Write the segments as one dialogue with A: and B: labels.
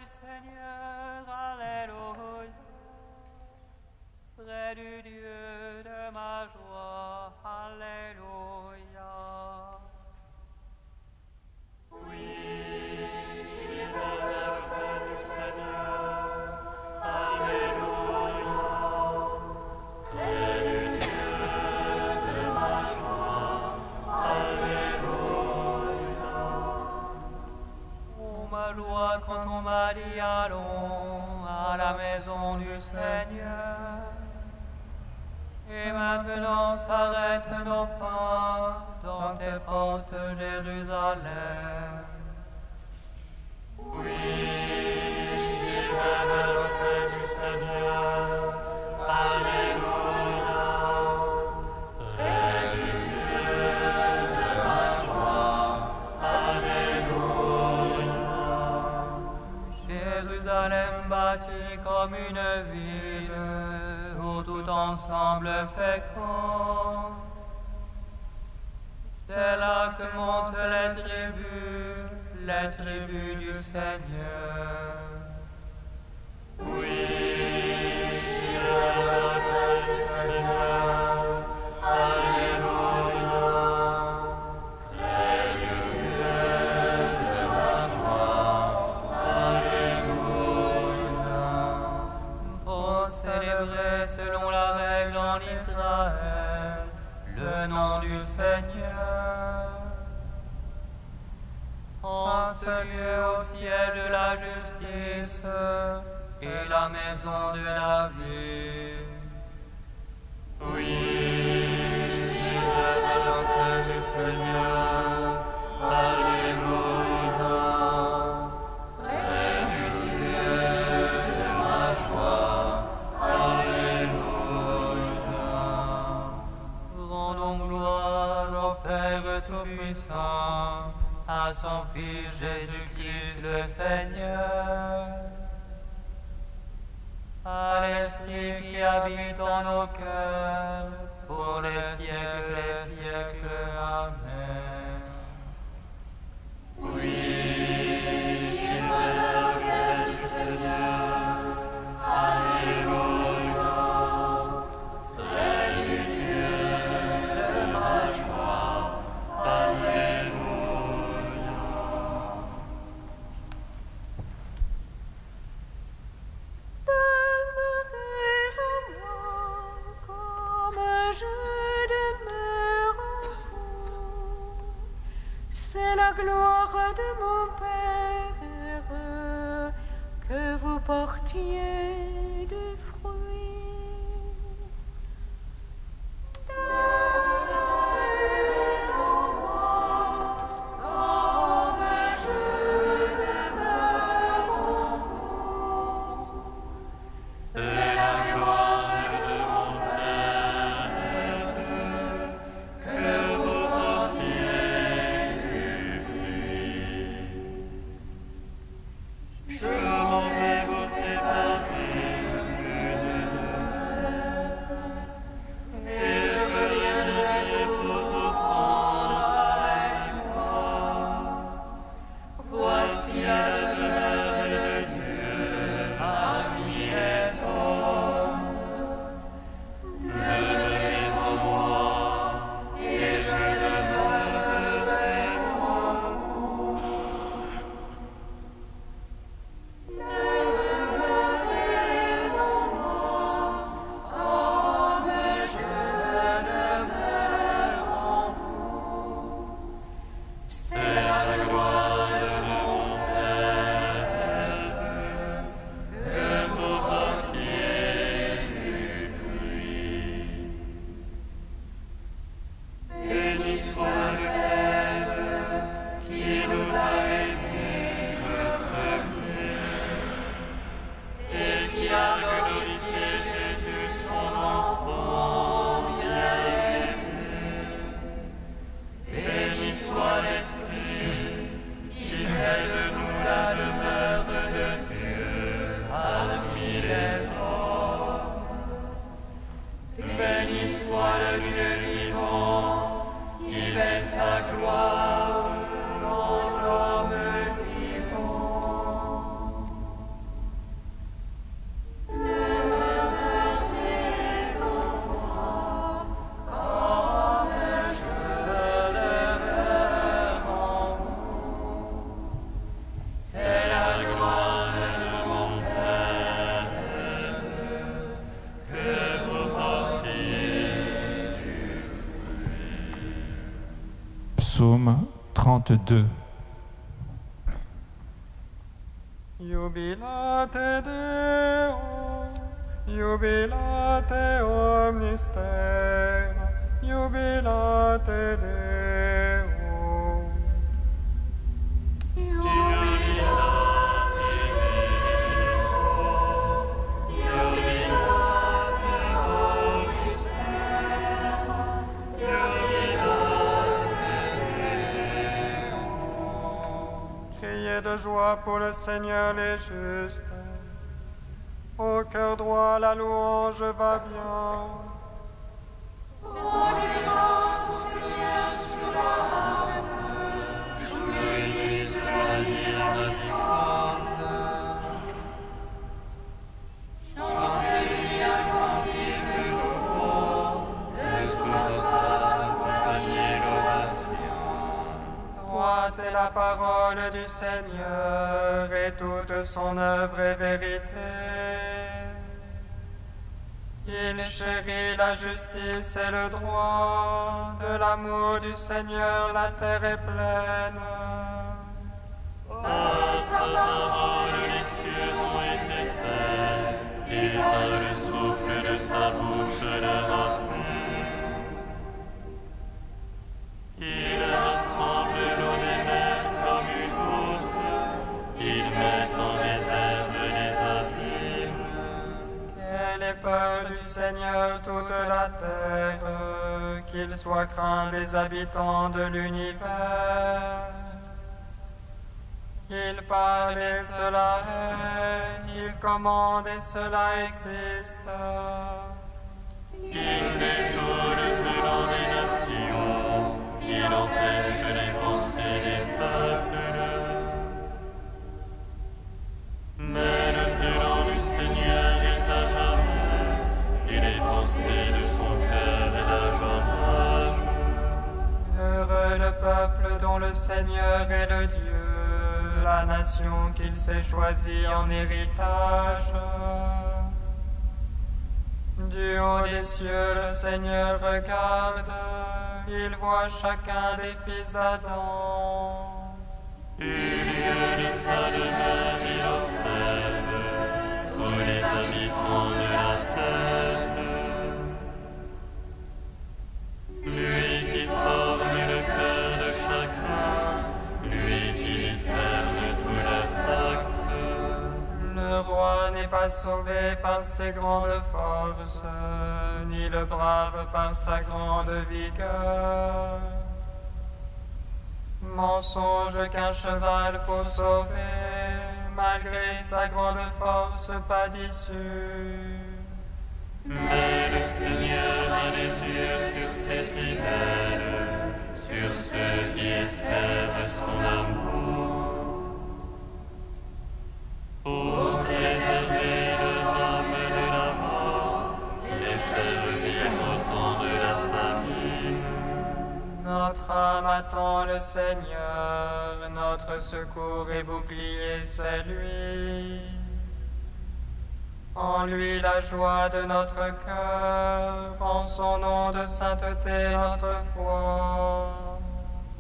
A: du Seigneur, Alléluia. Près du Dieu de ma joie, Alléluia.
B: Oui, j'irai vers le Seigneur, Alléluia. Près du Dieu de ma joie, Alléluia.
A: Oh, ma joie quand on m'a dit allons à la maison du Seigneur. Et maintenant s'arrêtent nos pas dans tes portes, Jérusalem.
B: Oui, j'irai vers l'autel du Seigneur, Alléluia. Près du Dieu de ma joie, Alléluia.
A: Jérusalem bâtie comme une ville, où tout ensemble fécond. C'est là que montent les tribus du Seigneur.
B: Oui, j'irai vers l'autel du Seigneur, Alléluia. Près du Dieu de ma joie, Alléluia.
A: Pour célébrer selon la règle en Israël le nom du Seigneur. En ce lieu au siège de la justice et la maison de David.
B: Oui, j'irai vers l'autel du Seigneur, Alléluia. Près du Dieu de ma joie, Alléluia.
A: Rendons gloire au Père Tout-Puissant, à son Fils Jésus-Christ le Seigneur, à l'Esprit qui habite en nos cœurs, pour les siècles des siècles. Amen.
B: Oui, j'irai vers l'autel du Seigneur, Alléluia. Près du Dieu de ma joie, Alléluia.
C: Demeurez en moi comme je demeure en vous. C'est la gloire de mon Père que vous portiez du fruit. Demeurez en moi comme je demeure en vous.
B: C'est la gloire de mon Père que vous portiez du fruit. Je m'en vais vous préparer une demeure, et je viendrai pour vous prendre avec moi. Voici la demeure de Dieu parmi les hommes. Demeurez en moi, et je demeurerai en vous. Demeurez en moi, comme je demeure en vous. C'est la gloire de mon Père que vous portiez du fruit. Béni soit le Père qui nous a aimés le premier et qui a glorifié Jésus son enfant bien-aimé. Béni soit l'Esprit qui fait de nous la demeure de Dieu parmi les hommes. Béni soit le Dieu vivant qui met sa gloire dans l'homme vivant.
D: Psaume 32.
E: Jubilate Deo, jubilate omnis terra, jubilate Deo. Criez de joie pour le Seigneur les justes. Au cœur droit, la louange va bien. Droite est la parole du Seigneur et toute son œuvre est vérité. Il chérit la justice et le droit, de l'amour du Seigneur la terre est pleine.
B: Par sa parole les cieux ont été faits, et par le souffle de sa bouche leur armure. Il rassemble l'eau des mers comme une goutte, il met en réserve les abîmes.
E: Qu'elle ait peur du Seigneur toute la terre, qu'il soit craint des habitants de l'univers. Il parle et cela est, il commande et cela existe.
B: Il déjoue le brûlant des nations, il empêche les pensées des peuples. Mais le brûlant du Seigneur est à jamais, et les pensées de son cœur d'âge en âge.
E: Heureux le peuple dont le Seigneur est le Dieu, la nation qu'il s'est choisie en héritage. Du haut des cieux, le Seigneur regarde, il voit chacun des fils d'Adam.
B: Du lieu de sa demeure, il observe tous les habitants de la terre. Lui qui forme le cœur de chacun, lui qui discerne tous leurs actes.
E: Le roi n'est pas sauvé par ses grandes forces, ni le brave par sa grande vigueur. Mensonge qu'un cheval pour sauver, malgré sa grande force pas d'issue.
B: Mais le Seigneur a les yeux sur ses fidèles, sur ceux qui espèrent son amour. Pour préserver leur âme de la mort, les faire vivre au temps de la famine.
E: Notre âme attend le Seigneur, notre secours et bouclier, c'est lui. En lui la joie de notre cœur, en son nom de sainteté notre foi.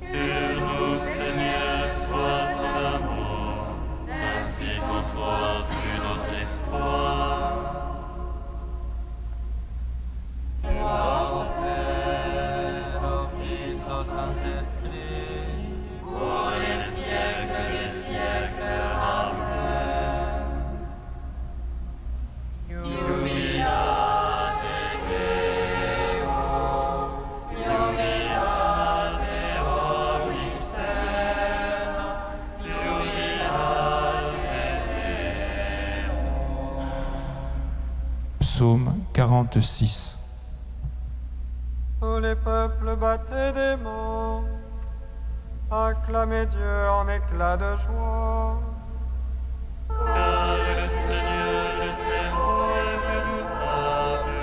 B: Sur nous, Seigneur, soit ton amour, ainsi qu'en toi fut notre espoir.
A: Gloire au Père, au Fils, au Saint-Esprit, pour les siècles des siècles. Amen. Jubilate Deo, jubilate omnis terra, jubilate Deo.
D: Psaume 46.
E: Tous les peuples battaient des mains, acclamez Dieu en éclats de joie.
B: Car le Seigneur le Très-Haut est redoutable.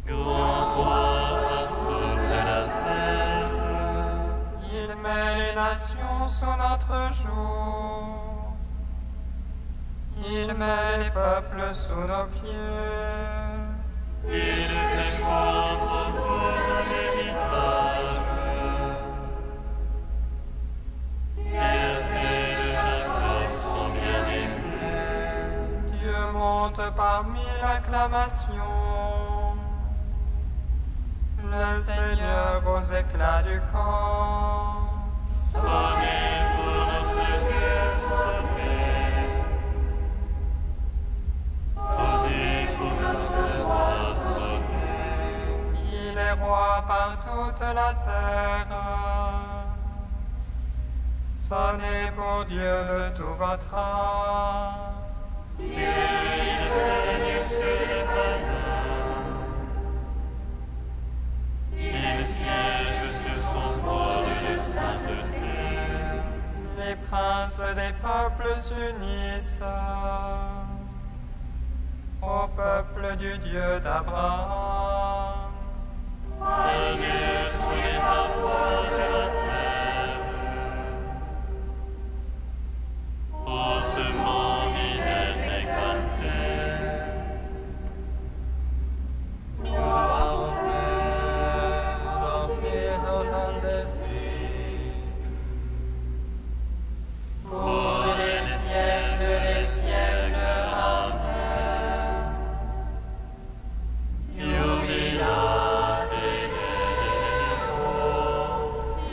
B: Grand roi à toute la terre.
E: Il met les nations sous notre joug. Il met les peuples sous nos pieds.
B: Il fait choix pour un héritage.
E: nations. Le Seigneur aux éclats du camp.
B: Sonnez pour notre Dieu sauvé. Sonnez pour notre roi sauvé.
E: Il est roi par toute la terre. Sonnez pour Dieu de tout votre âme.
B: Dieu, il règne sur les païens. Il siège sur son trône de sainteté.
E: Les princes des peuples s'unissent au peuple du Dieu d'Abraham.
B: Le Dieu sur les parois de la terre. Autrement, il est exalté.
E: Gloire au Père, au Fils, au Saint-Esprit, pour les siècles des siècles. Amen.
B: Jubilate Deo,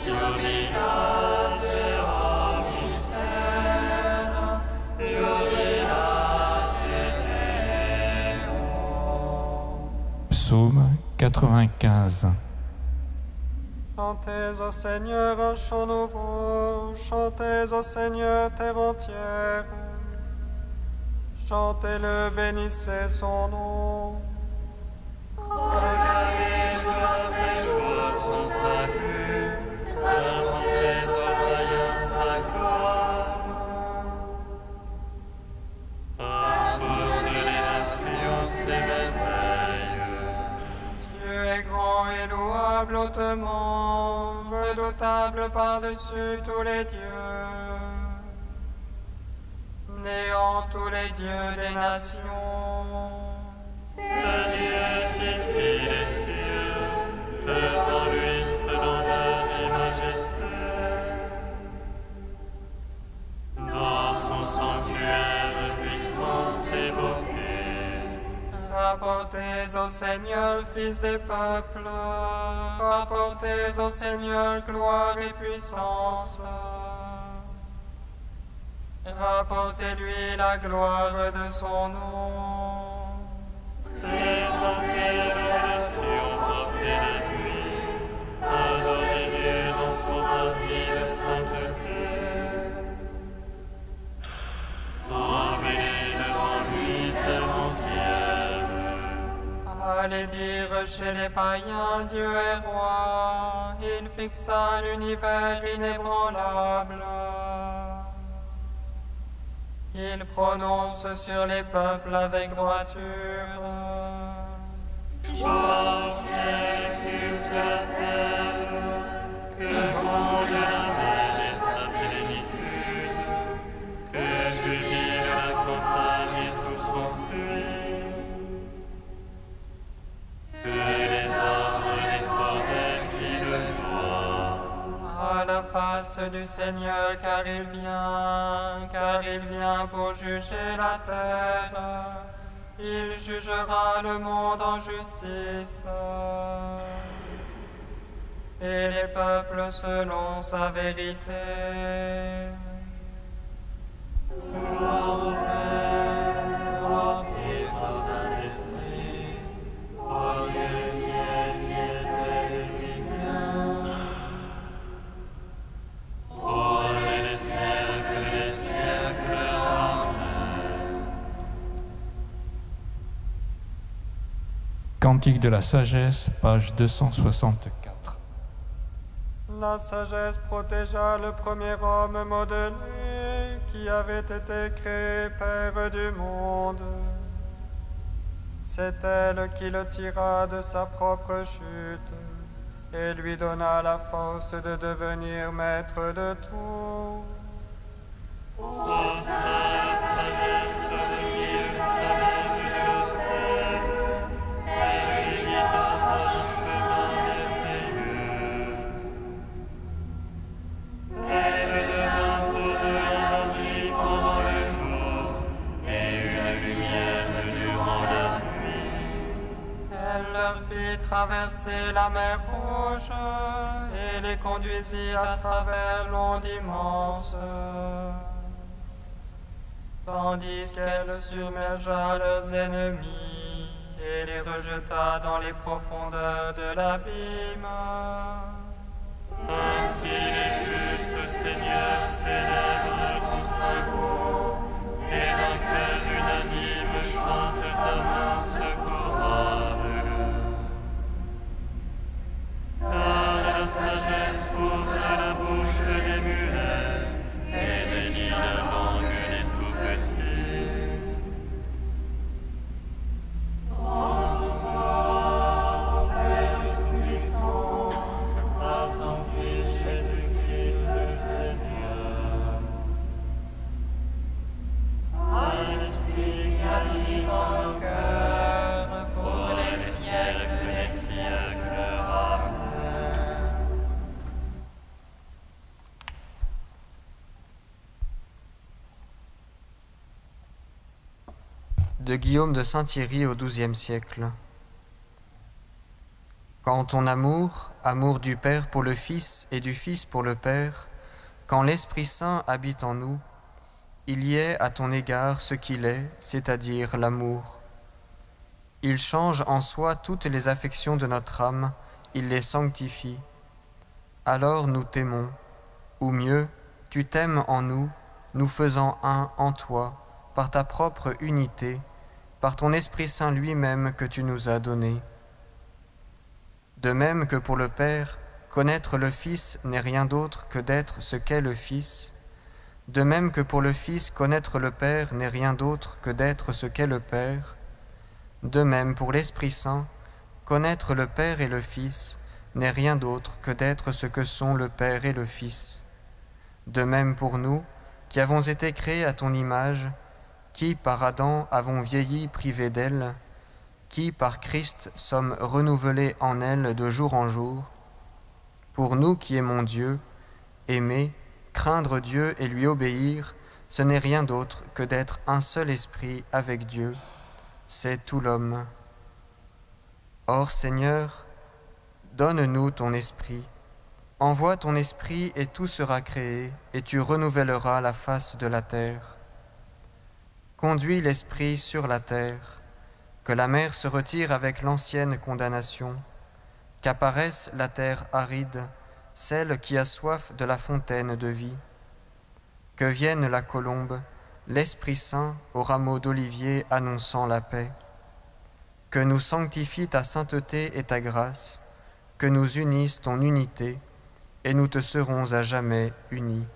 B: jubilate a mystère, jubilate Deo.
D: Psaume 95.
E: Chantez au Seigneur un chant nouveau, chantez au Seigneur terre entière. Chantez-le, bénissez son nom.
B: Regardez jour après jour son salut, racontez aux païens sa gloire. À toutes les nations s'émerveillent.
E: Dieu est grand et louable hautement, redoutable par-dessus tous les dieux. Néant tous les dieux des nations.
B: Ce Dieu qui fit les cieux, devant lui splendeur et majesté. Dans son sanctuaire, puissance et beauté.
E: Rapportez au Seigneur, Fils des peuples, rapportez au Seigneur gloire et puissance. Rapportez-lui la gloire de son nom.
B: Présentez l'oration, portez la nuit, adorez Dieu dans son parvis de sainteté. Emmenez devant lui terre entière.
E: Allez dire chez les païens, Dieu est roi, il fixa l'univers inébranlable. Il prononce sur les peuples avec droiture.
B: Joie au ciel et sur toute la terre, que gronde la mer et sa plénitude, que jubile la campagne et tout son fruit, que les arbres et les forêts crient de joie.
E: À la face du Seigneur, car il vient pour juger la terre. Il jugera le monde en justice et les peuples selon sa vérité.
B: Gloire au Père, au Fils, au Saint-Esprit, au Dieu qui est et qui vient, pour les siècles des siècles. Amen.
D: Cantique de la sagesse, page 264.
E: La sagesse protégea le premier homme modelé qui avait été créé Père du monde. C'est elle qui le tira de sa propre chute et lui donna la force de devenir maître de tout.
B: Ô sainte sagesse, revenue stade de Père, elle lui guida un chemin merveilleux. Elle devint pour eux la nuit pendant le jour et une lumière durant la nuit.
E: Elle leur fit traverser la mer Rouge et les conduisit à travers l'onde immense, tandis qu'elle submergea leurs ennemis et les rejeta dans les profondeurs de l'abîme.
B: Ainsi les justes, Seigneur, célèbrent ton saint nom, et d'un cœur unanime chantent ta mince chorale. Car la sagesse ouvre la bouche des muets et bénit la langue des tout-petits.
F: De Guillaume de Saint-Thierry au XIIe siècle. Quand ton amour, amour du Père pour le Fils et du Fils pour le Père, quand l'Esprit Saint habite en nous, il y est à ton égard ce qu'il est, c'est-à-dire l'amour. Il change en soi toutes les affections de notre âme, il les sanctifie. Alors nous t'aimons, ou mieux, tu t'aimes en nous, nous faisant un en toi, par ta propre unité, par ton Esprit Saint lui-même que tu nous as donné. De même que pour le Père, connaître le Fils n'est rien d'autre que d'être ce qu'est le Fils, de même que pour le Fils, connaître le Père n'est rien d'autre que d'être ce qu'est le Père, de même pour l'Esprit Saint, connaître le Père et le Fils n'est rien d'autre que d'être ce que sont le Père et le Fils. De même pour nous, qui avons été créés à ton image, qui par Adam avons vieilli privés d'elle, qui par Christ sommes renouvelés en elle de jour en jour, pour nous qui aimons Dieu, aimer, craindre Dieu et lui obéir, ce n'est rien d'autre que d'être un seul esprit avec Dieu, c'est tout l'homme. Or Seigneur, donne-nous ton esprit, envoie ton esprit et tout sera créé, et tu renouvelleras la face de la terre. Conduis l'esprit sur la terre, que la mer se retire avec l'ancienne condamnation, qu'apparaisse la terre aride, celle qui a soif de la fontaine de vie, que vienne la colombe, l'Esprit Saint au rameau d'olivier annonçant la paix, que nous sanctifie ta sainteté et ta grâce, que nous unisse ton unité, et nous te serons à jamais unis.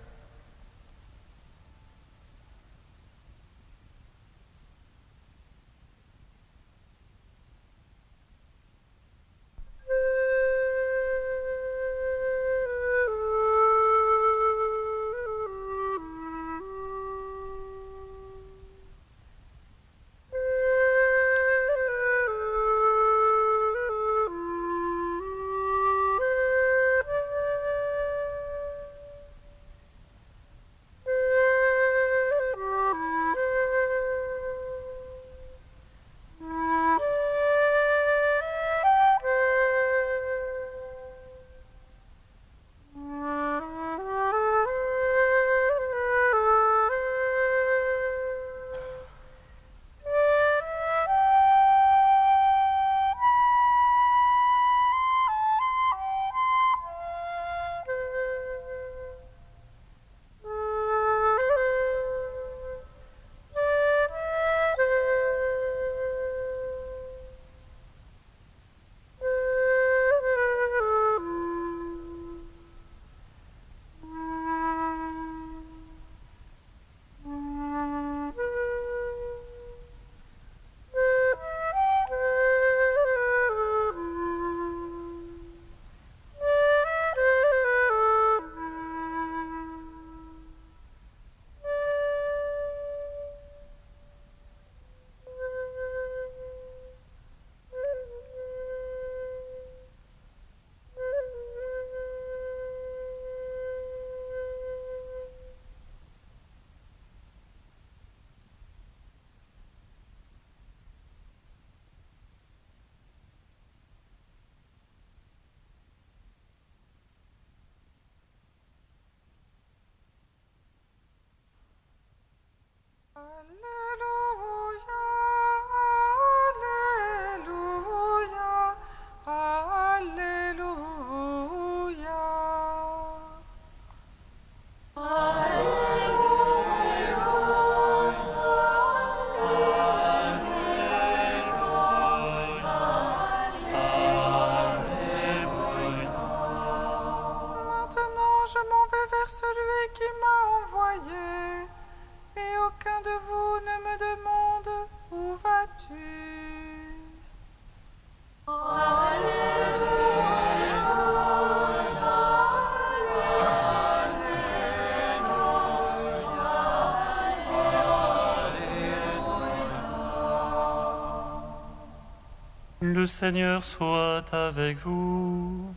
B: Le Seigneur soit avec vous.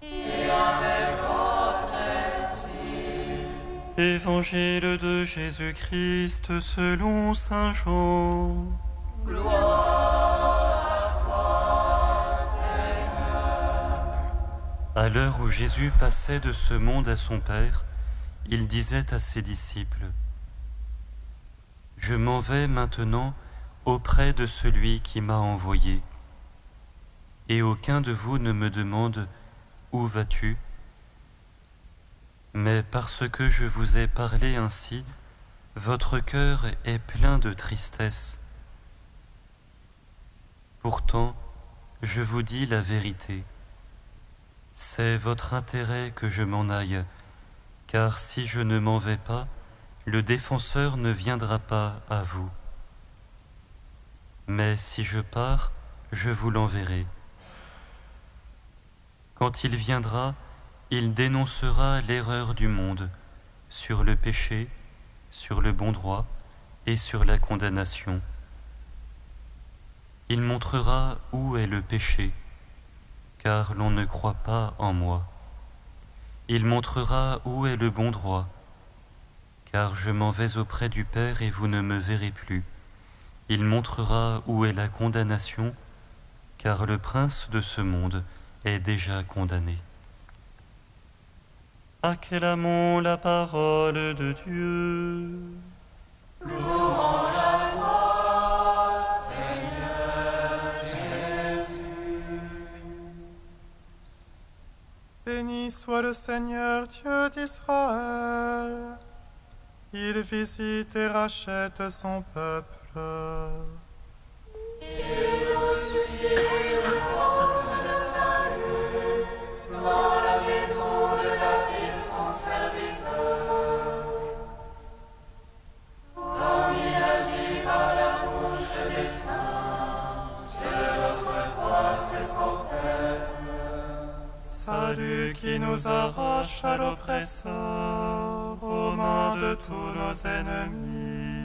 C: Et avec votre esprit.
B: Évangile de Jésus-Christ selon saint Jean.
C: Gloire à toi, Seigneur.
B: À l'heure où Jésus passait de ce monde à son Père, il disait à ses disciples : Je m'en vais maintenant auprès de celui qui m'a envoyé. Et aucun de vous ne me demande : Où vas-tu ? Mais parce que je vous ai parlé ainsi, votre cœur est plein de tristesse. Pourtant, je vous dis la vérité. C'est votre intérêt que je m'en aille, car si je ne m'en vais pas, le défenseur ne viendra pas à vous. Mais si je pars, je vous l'enverrai. Quand il viendra, il dénoncera l'erreur du monde sur le péché, sur le bon droit et sur la condamnation. Il montrera où est le péché, car l'on ne croit pas en moi. Il montrera où est le bon droit, car je m'en vais auprès du Père et vous ne me verrez plus. Il montrera où est la condamnation, car le prince de ce monde est déjà condamné. Acclamons la parole de Dieu.
C: Louange à toi, Seigneur Jésus.
E: Béni soit le Seigneur Dieu d'Israël. Il visite et rachète son peuple.
C: Il ressuscite une force de salut dans la maison de David, son serviteur. Comme il a dit par la bouche des saints, c'est autrefois ses prophètes.
E: Salut qui nous arrache à l'oppresseur, aux mains de tous nos ennemis.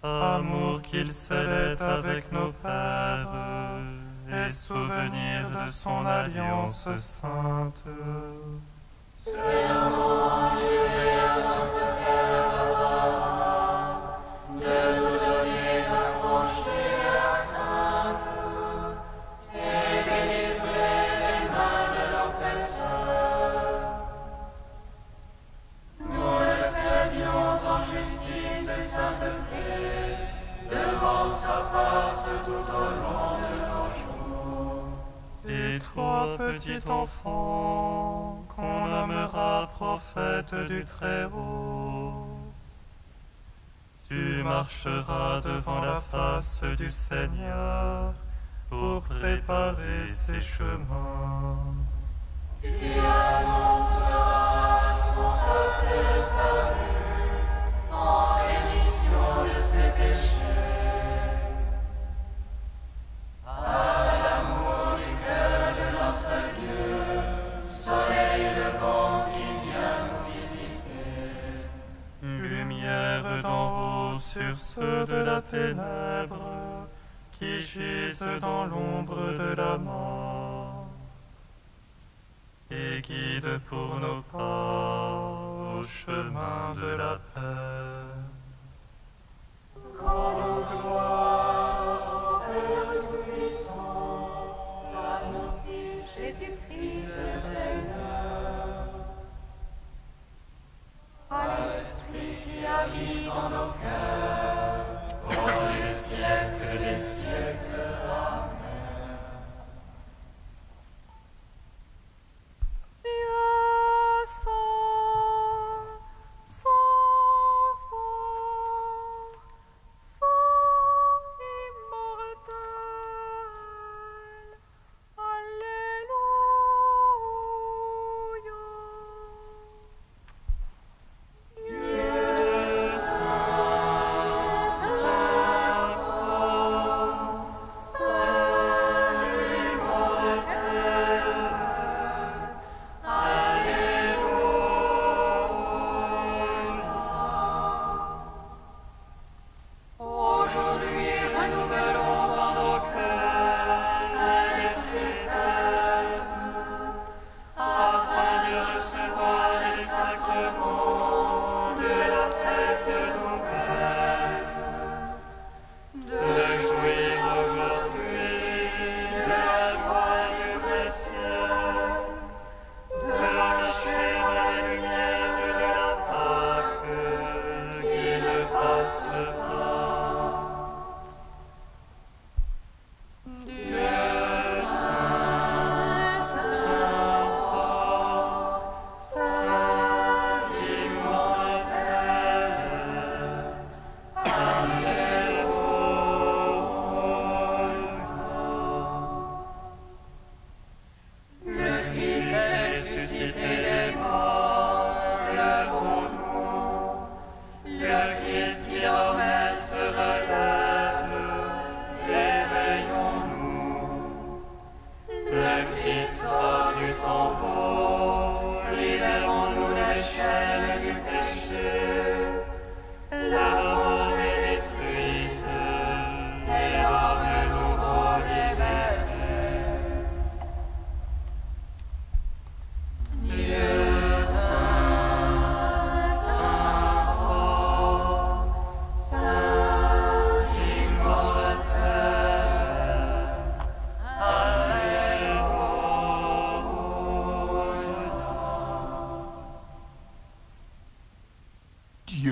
E: Amour qu'il scellait avec nos pères, et souvenir de son alliance sainte.
C: Serment juré à notre Père Abraham, de nous donner d'affranchir la crainte et délivrer des mains de l'oppresseur. Nous le servions en justice et sainteté, devant sa face tout au long de nos jours.
E: Et toi, petit enfant, qu'on nommera prophète du Très-Haut, tu marcheras devant la face du Seigneur pour préparer ses chemins.
C: Tu annonceras à son peuple le salut en rémission de ses péchés. À l'amour du cœur de notre Dieu, soleil levant qui vient nous visiter.
E: Lumière d'en haut sur ceux de la ténèbre qui gisent dans l'ombre de la mort. Et guide pour nos pas au chemin de la paix. Rendons gloire au Père Tout-Puissant, à son Fils Jésus-Christ le Seigneur,
C: À l'Esprit qui habite en nos cœurs, pour les siècles des siècles. Amen.
E: Saint, Saint fort, Saint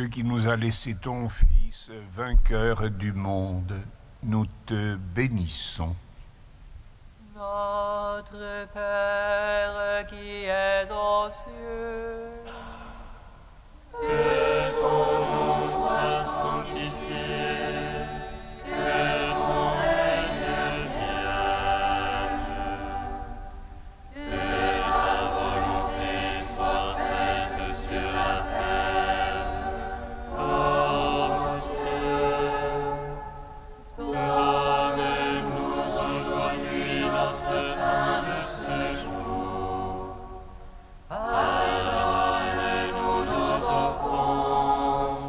G: Dieu qui nous a laissé ton Fils, vainqueur du monde, nous te bénissons.
A: Notre Père qui es aux cieux,
B: que ton nom soit sanctifié, que ton règne vienne, que ta volonté soit faite sur la terre comme au ciel. Donne-nous aujourd'hui notre pain de ce jour. Pardonne-nous nos offenses,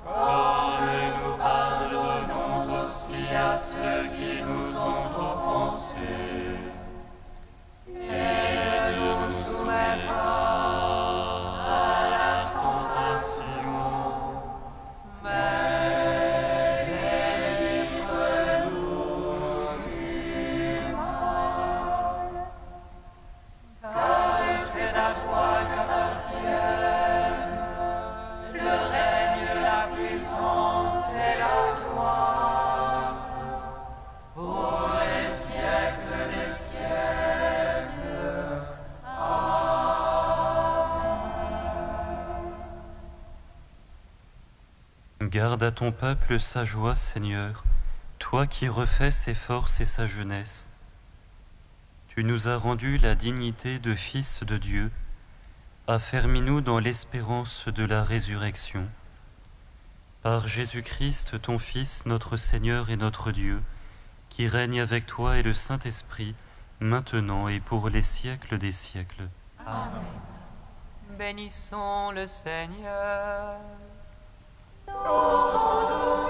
B: comme nous pardonnons aussi à ceux qui nous ont offensés. Et ne nous soumets pas à la tentation, mais délivre-nous du mal. Car c'est à toi qu'appartiennent le règne, la puissance et la gloire pour les siècles des siècles.
H: Garde à ton peuple sa joie, Seigneur, toi qui refais ses forces et sa jeunesse. Tu nous as rendu la dignité de fils de Dieu. Affermis-nous dans l'espérance de la résurrection. Par Jésus-Christ, ton Fils, notre Seigneur et notre Dieu, qui règne avec toi et le Saint-Esprit, maintenant et pour les siècles des siècles.
A: Amen. Bénissons le Seigneur.
C: Nous rendons